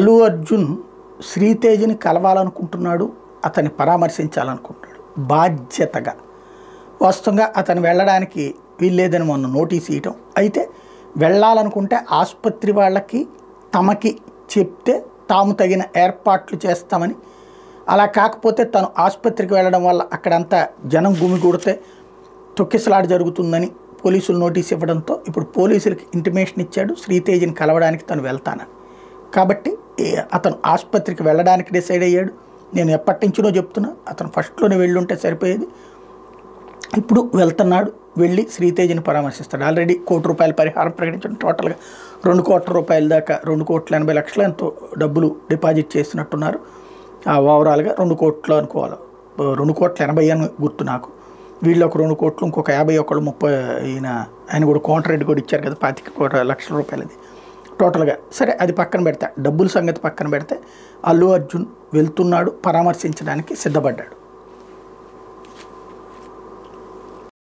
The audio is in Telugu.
అల్లు అర్జున్ శ్రీతేజ్ని కలవాలనుకుంటున్నాడు, అతన్ని పరామర్శించాలనుకుంటున్నాడు బాధ్యతగా. వాస్తవంగా అతను వెళ్ళడానికి వీల్లేదని మొన్న నోటీస్ ఇవ్వటం. అయితే వెళ్ళాలనుకుంటే ఆసుపత్రి వాళ్ళకి తమకి చెప్తే తాము తగిన ఏర్పాట్లు చేస్తామని, అలా కాకపోతే తను ఆసుపత్రికి వెళ్ళడం వల్ల అక్కడంతా జనం గుమిగూడితే తొక్కిసలాట జరుగుతుందని పోలీసులు నోటీస్ ఇవ్వడంతో ఇప్పుడు పోలీసులకి ఇంటిమేషన్ ఇచ్చాడు శ్రీతేజ్ని కలవడానికి తను వెళ్తానని. కాబట్టి అతను ఆసుపత్రికి వెళ్ళడానికి డిసైడ్ అయ్యాడు. నేను ఎప్పటి నుంచినో చెప్తున్నా, అతను ఫస్ట్లోనే వెళ్ళుంటే సరిపోయేది. ఇప్పుడు వెళ్తున్నాడు, వెళ్ళి శ్రీతేజ్ని పరామర్శిస్తాడు. ఆల్రెడీ ₹1 కోటి పరిహారం ప్రకటించడం, టోటల్గా ₹2 కోట్ల దాకా ₹2,80,00,000 ఎంతో డబ్బులు డిపాజిట్ చేసినట్టున్నారు. ఓవరాల్గా 2 కోట్లు అనుకోవాలి, 2,80,00,000 అని గుర్తు నాకు. వీళ్ళు ఒక 2 కోట్లు, ఇంకొక 50, ఒకళ్ళు 30, ఆయన కూడా కోంట్రాక్ట్ కూడా ఇచ్చారు కదా ₹25,00,000. టోటల్గా సరే, అది పక్కన పెడితే, డబ్బుల సంగతి పక్కన పెడితే అల్లు అర్జున్ వెళ్తున్నాడు, పరామర్శించడానికి సిద్ధపడ్డాడు.